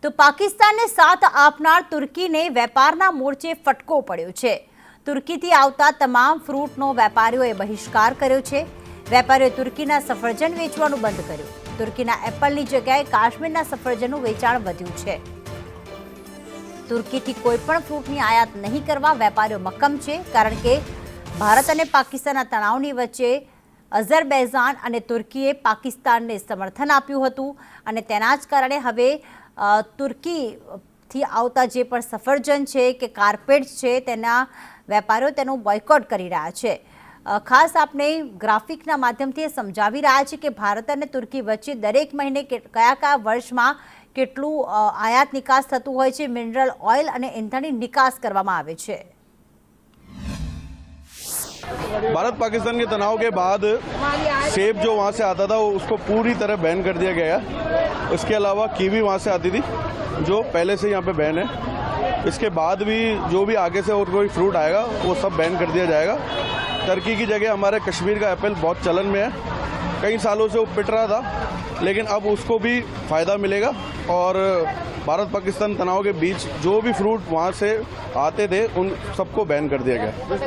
તો પાકિસ્તાનને સાથ આપનાર તુર્કીને વેપારના મોરચે ફટકો પડ્યો છે। તુર્કીથી આવતા તમામ ફ્રૂટનો વેપારીઓએ બહિષ્કાર કર્યો છે। વેપારીઓએ તુર્કીના સફરજન વેચવાનું બંધ કર્યું। તુર્કીના એપલની જગ્યાએ કાશ્મીરના સફરજનનું વેચાણ વધ્યું છે। તુર્કીથી કોઈ પણ ફ્રૂટની આયાત નહીં કરવા વેપારીઓ મક્કમ છે, કારણ કે ભારત અને પાકિસ્તાનના તણાવની વચ્ચે અઝરબૈજાન અને તુર્કીએ પાકિસ્તાનને સમર્થન આપ્યું હતું અને તેના જ કારણે હવે તુર્કીથી આવતા જે પણ સફરજન છે કે કાર્પેટ છે તેના વેપારીઓ તેનું બોયકોટ કરી રહ્યા છે। ખાસ આપણે ગ્રાફિકના માધ્યમથી સમજાવી રહ્યા છે કે ભારત અને તુર્કી વચ્ચે દરેક મહિને કયા વર્ષમાં કેટલું આયાત નિકાસ થતું હોય છે, મિનરલ ઓઇલ અને ઈંધણની નિકાસ કરવામાં આવે છે। भारत पाकिस्तान के तनाव के बाद सेब जो वहाँ से आता था उसको पूरी तरह बैन कर दिया गया है। इसके अलावा कीवी वहाँ से आती थी जो पहले से यहाँ पे बैन है। इसके बाद भी जो भी आगे से और कोई फ्रूट आएगा वो सब बैन कर दिया जाएगा। टर्की की जगह हमारे कश्मीर का एप्पल बहुत चलन में है। कई सालों से वो पिट रहा था, लेकिन अब उसको भी फ़ायदा मिलेगा और भारत पाकिस्तान तनाव के बीच जो भी फ्रूट वहाँ से आते थे उन सबको बैन कर दिया गया।